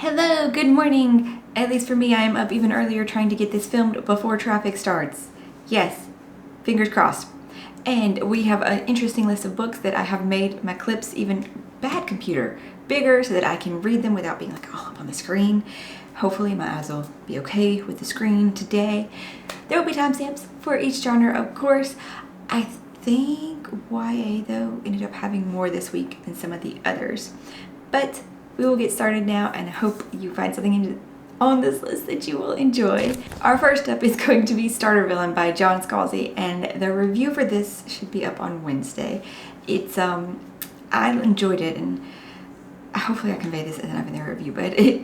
Hello, good morning. At least for me, I am up even earlier trying to get this filmed before traffic starts. Yes, fingers crossed. And we have an interesting list of books that I have made my clips even bad computer bigger so that I can read them without being like all up on the screen. Hopefully my eyes will be okay with the screen today. There will be timestamps for each genre, of course. I think YA though ended up having more this week than some of the others. But we will get started now, and I hope you find something on this list that you will enjoy. Our first up is going to be Starter Villain by John Scalzi, and the review for this should be up on Wednesday. It's I enjoyed it, and hopefully I convey this enough in the review, but it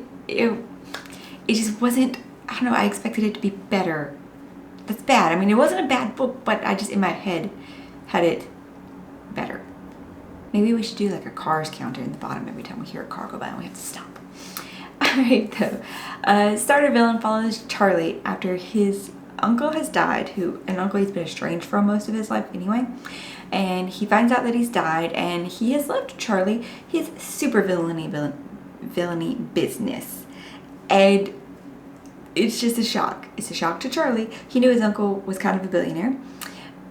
just wasn't, I don't know, I expected it to be better. That's bad. I mean, it wasn't a bad book, but I just in my head had it better. Maybe we should do like a cars counter in the bottom every time we hear a car go by and we have to stop. Alright though. Starter Villain follows Charlie after his uncle has died, an uncle he's been estranged from most of his life anyway. And he finds out that he's died, and he has left Charlie his super villainy business. And it's just a shock. It's a shock to Charlie. He knew his uncle was kind of a billionaire,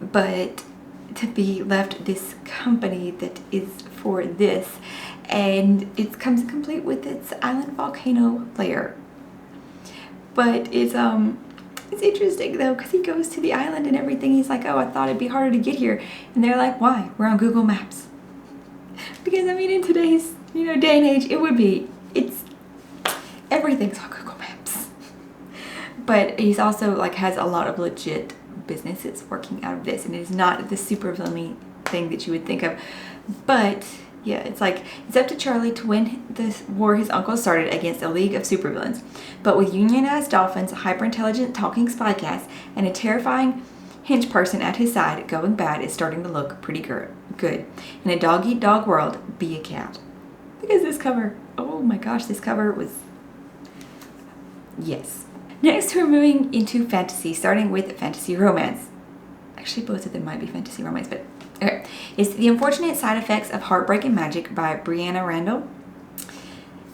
but to be left this company that is for this, and it comes complete with its island volcano layer. But it's interesting though, because he goes to the island and everything. He's like, oh, I thought it'd be harder to get here, and they're like, why? We're on Google Maps. Because I mean, in today's day and age, it would be. Everything's on Google Maps. But he's also like has a lot of legit businesses working out of this, and it is not the super villainy thing that you would think of. But yeah, it's like it's up to Charlie to win this war his uncle started against a league of supervillains. But with unionized dolphins, a hyper-intelligent talking spy cast, and a terrifying hench person at his side, going bad is starting to look pretty good. In a dog-eat-dog world, be a cat. Because this cover, oh my gosh, this cover was, yes. Next, we're moving into fantasy, starting with fantasy romance. Actually, both of them might be fantasy romance, but okay. It's The Unfortunate Side Effects of Heartbreak and Magic by Brianna Randall.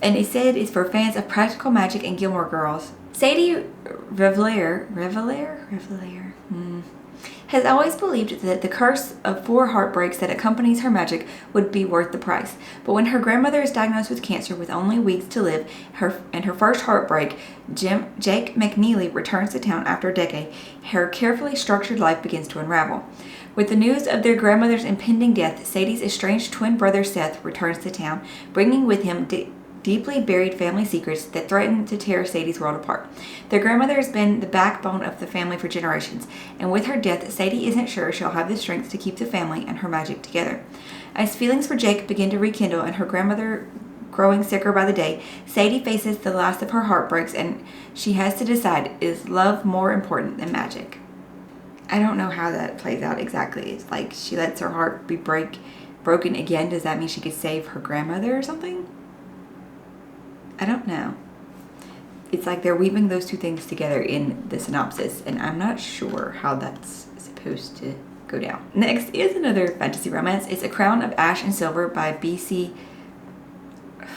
And it said it's for fans of Practical Magic and Gilmore Girls. Sadie Reveillere has always believed that the curse of 4 heartbreaks that accompanies her magic would be worth the price. But when her grandmother is diagnosed with cancer with only weeks to live, her first heartbreak, Jake McNeely, returns to town after a decade, her carefully structured life begins to unravel. With the news of their grandmother's impending death, Sadie's estranged twin brother Seth returns to town, bringing with him deeply buried family secrets that threaten to tear Sadie's world apart. Their grandmother has been the backbone of the family for generations, and with her death, Sadie isn't sure she'll have the strength to keep the family and her magic together. As feelings for Jake begin to rekindle and her grandmother growing sicker by the day, Sadie faces the last of her heartbreaks, and she has to decide, is love more important than magic? I don't know how that plays out exactly. It's like she lets her heart be broken again. Does that mean she could save her grandmother or something? I don't know. It's like they're weaving those two things together in the synopsis, and I'm not sure how that's supposed to go down. Next is another fantasy romance. It's A Crown of Ash and Silver by B.C.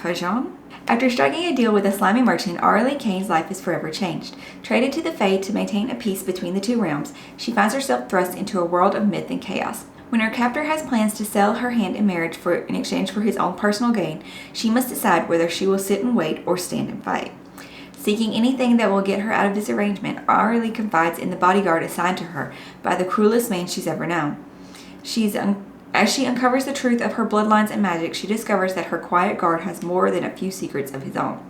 Fajon. After striking a deal with a slimy merchant, Aurelie Kane's life is forever changed. Traded to the Fae to maintain a peace between the two realms, she finds herself thrust into a world of myth and chaos. When her captor has plans to sell her hand in marriage in exchange for his own personal gain, she must decide whether she will sit and wait or stand and fight. Seeking anything that will get her out of this arrangement, Aurelie confides in the bodyguard assigned to her by the cruelest man she's ever known. As she uncovers the truth of her bloodlines and magic, she discovers that her quiet guard has more than a few secrets of his own.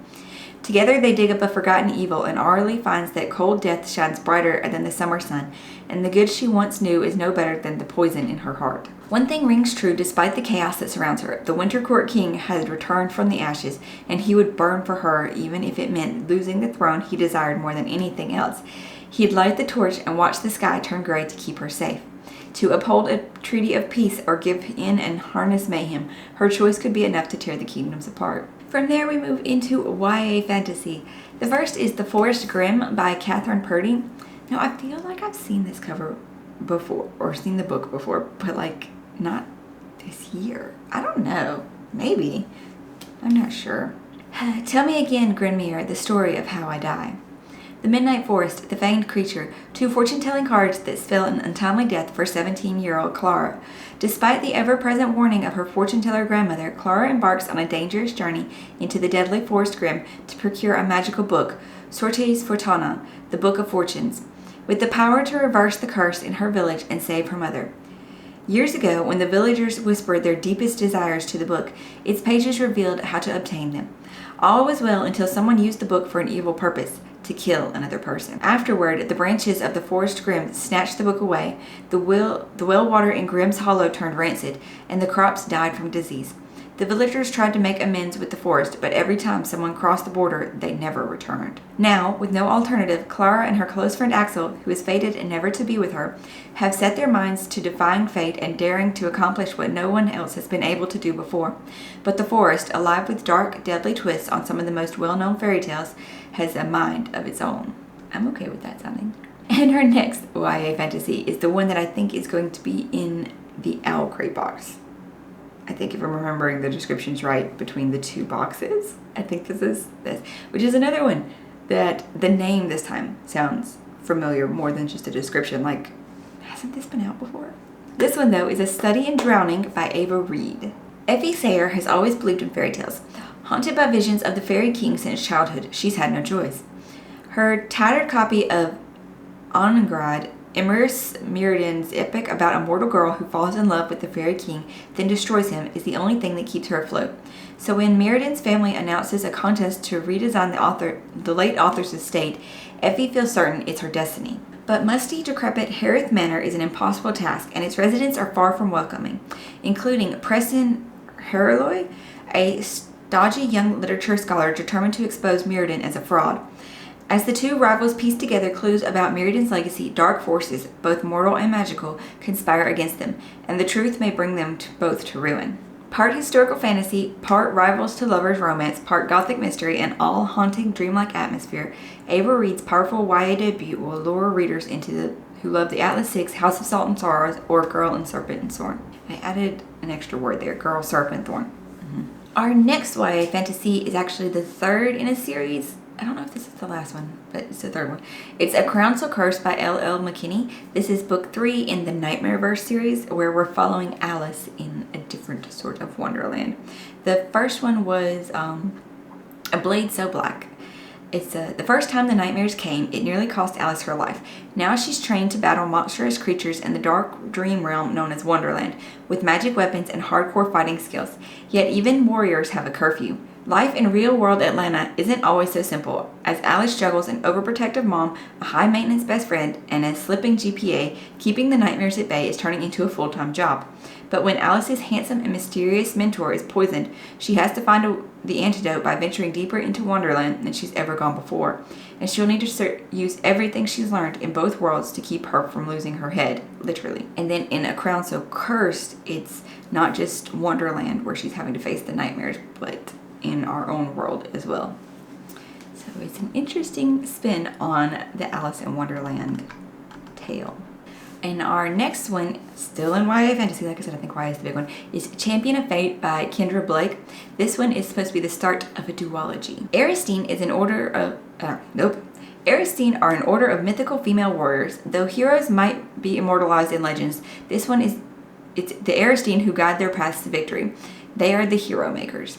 Together they dig up a forgotten evil, and Aurelie finds that cold death shines brighter than the summer sun, and the good she once knew is no better than the poison in her heart. One thing rings true despite the chaos that surrounds her. The Winter Court King has returned from the ashes, and he would burn for her even if it meant losing the throne he desired more than anything else. He'd light the torch and watch the sky turn gray to keep her safe. To uphold a treaty of peace or give in and harness mayhem, her choice could be enough to tear the kingdoms apart. From there we move into YA fantasy. The first is The Forest Grimm by Catherine Purdy. Now I feel like I've seen this cover before, or seen the book before, but like not this year. I don't know. Maybe. I'm not sure. Tell me again, Grenmere, the story of how I die. The Midnight Forest, the fanged creature, two fortune-telling cards that spell an untimely death for 17-year-old Clara. Despite the ever-present warning of her fortune-teller grandmother, Clara embarks on a dangerous journey into the deadly forest grim to procure a magical book, Sortes Fortuna, the Book of Fortunes, with the power to reverse the curse in her village and save her mother. Years ago, when the villagers whispered their deepest desires to the book, its pages revealed how to obtain them. All was well until someone used the book for an evil purpose, to kill another person. Afterward, the branches of the forest grim snatched the book away, the well water in Grimm's Hollow turned rancid, and the crops died from disease. The villagers tried to make amends with the forest, but every time someone crossed the border, they never returned. Now, with no alternative, Clara and her close friend Axel, who is fated and never to be with her, have set their minds to defying fate and daring to accomplish what no one else has been able to do before. But the forest, alive with dark, deadly twists on some of the most well-known fairy tales, has a mind of its own. I'm okay with that sounding. And our next YA fantasy is the one that I think is going to be in the Owl Crate box. I think if I'm remembering the descriptions right between the two boxes, I think this is this, which is another one that the name this time sounds familiar more than just a description. Like, hasn't this been out before? This one, though, is A Study in Drowning by Ava Reed. Effie Sayer has always believed in fairy tales. Haunted by visions of the Fairy King since childhood, she's had no choice. Her tattered copy of Ongrad, Emrys Mirrodin's epic about a mortal girl who falls in love with the Fairy King, then destroys him, is the only thing that keeps her afloat. So when Mirrodin's family announces a contest to redesign the late author's estate, Effie feels certain it's her destiny. But musty, decrepit Harith Manor is an impossible task, and its residents are far from welcoming, including Preston Haraloy, a stodgy young literature scholar determined to expose Mirrodin as a fraud. As the two rivals piece together clues about Mirrodin's legacy, dark forces, both mortal and magical, conspire against them, and the truth may bring them both to ruin. Part historical fantasy, part rivals to lovers romance, part gothic mystery, and all haunting dreamlike atmosphere, Ava Reed's powerful YA debut will lure readers who love the Atlas Six, House of Salt and Sorrows, or Girl and Serpent and Thorn. I added an extra word there, Girl, Serpent, Thorn. Our next YA fantasy is actually the third in a series. I don't know if this is the last one, but it's the third one. It's A Crown So Cursed by L.L. McKinney. This is book 3 in the Nightmareverse series, where we're following Alice in a different sort of wonderland. The first one was A Blade So Black. It's the first time the nightmares came, it nearly cost Alice her life. Now she's trained to battle monstrous creatures in the dark dream realm known as Wonderland, with magic weapons and hardcore fighting skills. Yet even warriors have a curfew. Life in real-world Atlanta isn't always so simple, as Alice juggles an overprotective mom, a high-maintenance best friend, and a slipping GPA. Keeping the nightmares at bay is turning into a full-time job. But when Alice's handsome and mysterious mentor is poisoned, she has to find the antidote by venturing deeper into Wonderland than she's ever gone before. And she'll need to use everything she's learned in both worlds to keep her from losing her head, literally. And then in A Crown So Cursed, it's not just Wonderland where she's having to face the nightmares, but in our own world as well. So it's an interesting spin on the Alice in Wonderland tale. And our next one, still in YA fantasy, like I said, I think YA is the big one, is Champion of Fate by Kendra Blake. This one is supposed to be the start of a duology. Aristine is an order of, Aristine are an order of mythical female warriors. Though heroes might be immortalized in legends, this one it's the Aristine who guide their paths to victory. They are the hero makers.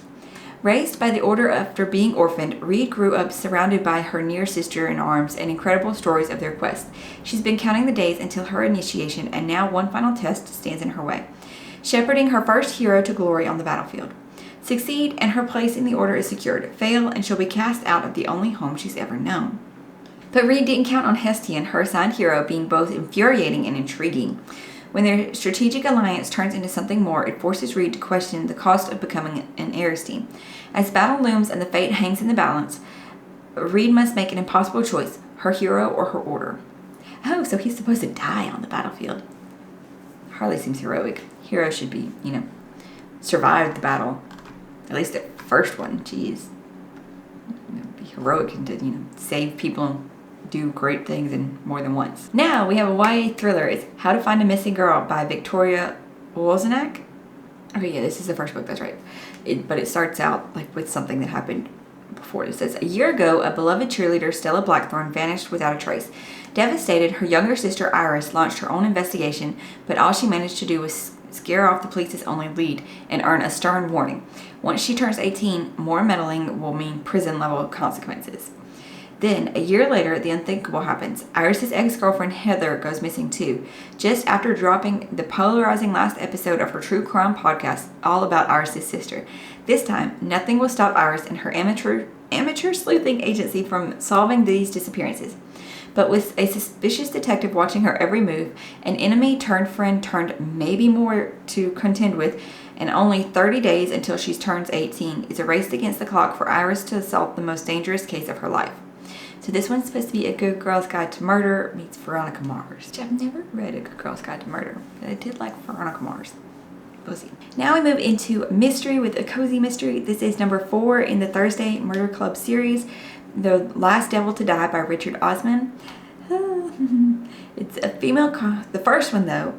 Raised by the order after being orphaned, Reed grew up surrounded by her near sister in arms and incredible stories of their quest. She's been counting the days until her initiation, and now one final test stands in her way, shepherding her first hero to glory on the battlefield. Succeed, and her place in the order is secured. Fail, and she'll be cast out of the only home she's ever known. But Reed didn't count on Hestian, her assigned hero, being both infuriating and intriguing. When their strategic alliance turns into something more, it forces Reed to question the cost of becoming an Aristine. As battle looms and the fate hangs in the balance, Reed must make an impossible choice, her hero or her order. Oh, so he's supposed to die on the battlefield. Hardly seems heroic. Heroes should be, survive the battle. At least the first one, jeez. Be heroic and to, save people and do great things and more than once. Now we have a YA thriller. It's How to Find a Missing Girl by Victoria Wozenak. Okay, yeah, this is the first book, that's right. But it starts out like with something that happened before. It says, a year ago, a beloved cheerleader, Stella Blackthorne, vanished without a trace. Devastated, her younger sister, Iris, launched her own investigation, but all she managed to do was scare off the police's only lead and earn a stern warning. Once she turns 18, more meddling will mean prison-level consequences. Then, a year later, the unthinkable happens. Iris's ex-girlfriend Heather goes missing too, just after dropping the polarizing last episode of her true crime podcast all about Iris's sister. This time, nothing will stop Iris and her amateur sleuthing agency from solving these disappearances. But with a suspicious detective watching her every move, an enemy turned friend turned maybe more to contend with, and only 30 days until she turns 18 is a race against the clock for Iris to solve the most dangerous case of her life. So this one's supposed to be A Good Girl's Guide to Murder meets Veronica Mars. Which I've never read A Good Girl's Guide to Murder, but I did like Veronica Mars. We'll see. Now we move into mystery with a cozy mystery. This is number 4 in the Thursday Murder Club series, The Last Devil to Die by Richard Osman. It's a female the first one, though,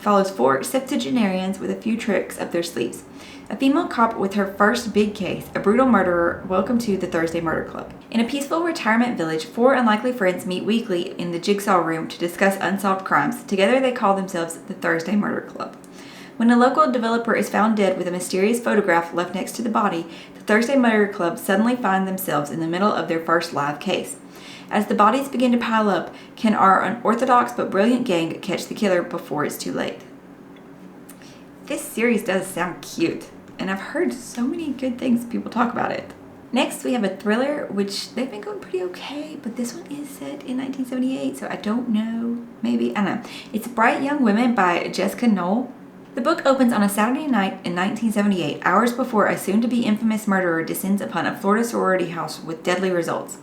follows 4 septuagenarians with a few tricks up their sleeves. A female cop with her first big case, a brutal murderer. Welcome to the Thursday Murder Club. In a peaceful retirement village, 4 unlikely friends meet weekly in the jigsaw room to discuss unsolved crimes. Together they call themselves the Thursday Murder Club. When a local developer is found dead with a mysterious photograph left next to the body, the Thursday Murder Club suddenly find themselves in the middle of their first live case. As the bodies begin to pile up, can our unorthodox but brilliant gang catch the killer before it's too late? This series does sound cute, and I've heard so many good things people talk about it. Next, we have a thriller, which they've been going pretty okay, but this one is set in 1978, so I don't know. Maybe, I don't know. It's Bright Young Women by Jessica Knoll. The book opens on a Saturday night in 1978, hours before a soon-to-be infamous murderer descends upon a Florida sorority house with deadly results.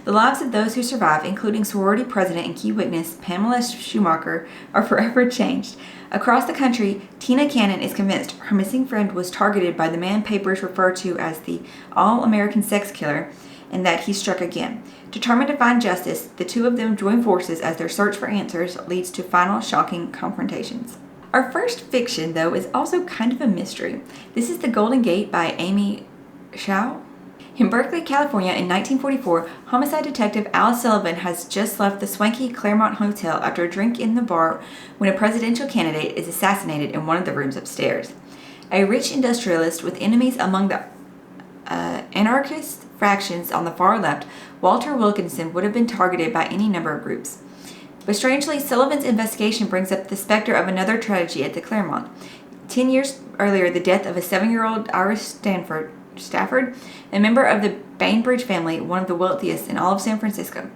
The lives of those who survive, including sorority president and key witness Pamela Schumacher, are forever changed. Across the country, Tina Cannon is convinced her missing friend was targeted by the man papers refer to as the All-American Sex Killer, and that he struck again. Determined to find justice, the two of them join forces as their search for answers leads to final shocking confrontations. Our first fiction, though, is also kind of a mystery. This is The Golden Gate by Amy Shao. In Berkeley, California in 1944, homicide detective Alice Sullivan has just left the swanky Claremont Hotel after a drink in the bar when a presidential candidate is assassinated in one of the rooms upstairs. A rich industrialist with enemies among the anarchist fractions on the far left, Walter Wilkinson would have been targeted by any number of groups. But strangely, Sullivan's investigation brings up the specter of another tragedy at the Claremont. 10 years earlier, the death of a 7-year-old Iris Stafford, a member of the Bainbridge family, one of the wealthiest in all of San Francisco.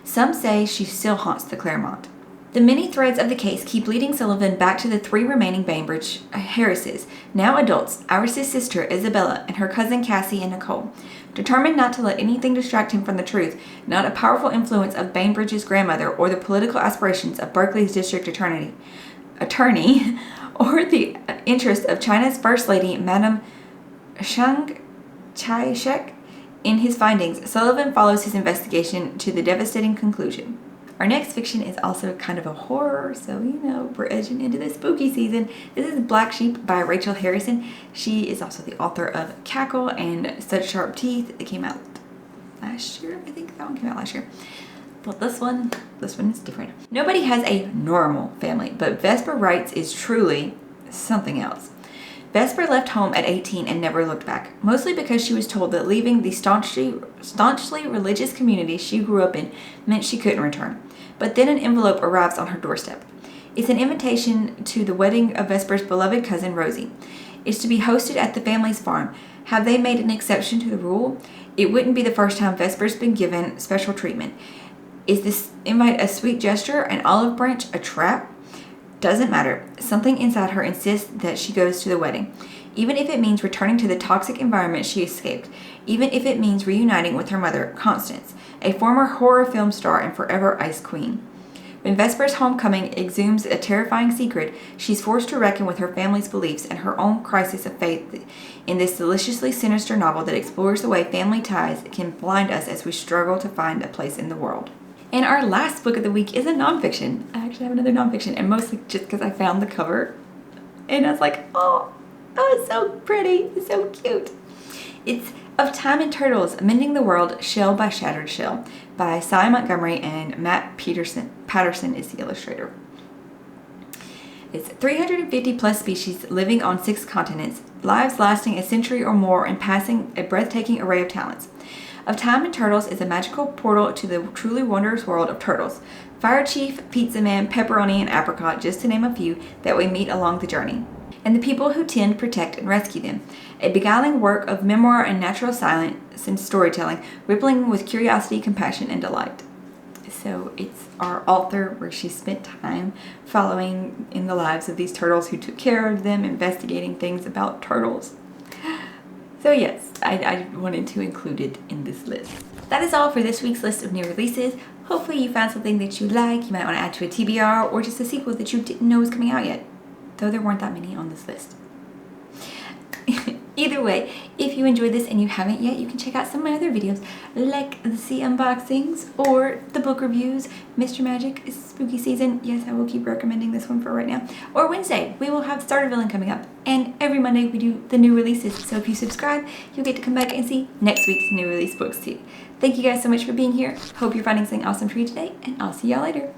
Some say she still haunts the Claremont. The many threads of the case keep leading Sullivan back to the 3 remaining Bainbridge heiresses, now adults, Iris' sister Isabella and her cousin Cassie and Nicole. Determined not to let anything distract him from the truth, not a powerful influence of Bainbridge's grandmother or the political aspirations of Berkeley's district attorney, or the interest of China's First Lady, Madame Chiang Kai-shek. In his findings, Sullivan follows his investigation to the devastating conclusion. Our next fiction is also kind of a horror, so we're edging into the spooky season. This is Black Sheep by Rachel Harrison. She is also the author of Cackle and Such Sharp Teeth. It came out last year, I think that one came out last year. But this one is different. Nobody has a normal family, but Vesper Wrights is truly something else. Vesper left home at 18 and never looked back, mostly because she was told that leaving the staunchly religious community she grew up in meant she couldn't return. But then an envelope arrives on her doorstep. It's an invitation to the wedding of Vesper's beloved cousin Rosie. It's to be hosted at the family's farm. Have they made an exception to the rule? It wouldn't be the first time Vesper's been given special treatment. Is this invite a sweet gesture, an olive branch, a trap? Doesn't matter. Something inside her insists that she goes to the wedding, even if it means returning to the toxic environment she escaped, even if it means reuniting with her mother, Constance, a former horror film star and forever ice queen. When Vesper's homecoming exhumes a terrifying secret, she's forced to reckon with her family's beliefs and her own crisis of faith in this deliciously sinister novel that explores the way family ties can blind us as we struggle to find a place in the world. And our last book of the week is a nonfiction. I actually have another nonfiction, and mostly just because I found the cover. And I was like, oh, it's so pretty. It's so cute. It's Of Time and Turtles, Mending the World, Shell by Shattered Shell by Cy Montgomery, and Matt Patterson is the illustrator. It's 350 plus species living on 6 continents, lives lasting a century or more and passing a breathtaking array of talents. Of Time and Turtles is a magical portal to the truly wondrous world of turtles. Fire Chief, Pizza Man, Pepperoni, and Apricot, just to name a few, that we meet along the journey, and the people who tend, protect, and rescue them. A beguiling work of memoir and natural silence and storytelling, rippling with curiosity, compassion, and delight. So it's our author where she spent time following in the lives of these turtles who took care of them, investigating things about turtles. So yes, I wanted to include it in this list. That is all for this week's list of new releases. Hopefully you found something that you like, you might want to add to a TBR, or just a sequel that you didn't know was coming out yet. Though there weren't that many on this list. Either way, if you enjoyed this and you haven't yet, you can check out some of my other videos, like the sea unboxings or the book reviews. Mr. Magic is spooky season. Yes, I will keep recommending this one for right now. Or Wednesday, we will have Starter Villain coming up. And every Monday we do the new releases. So if you subscribe, you'll get to come back and see next week's new release books too. Thank you guys so much for being here. Hope you're finding something awesome for you today, and I'll see y'all later.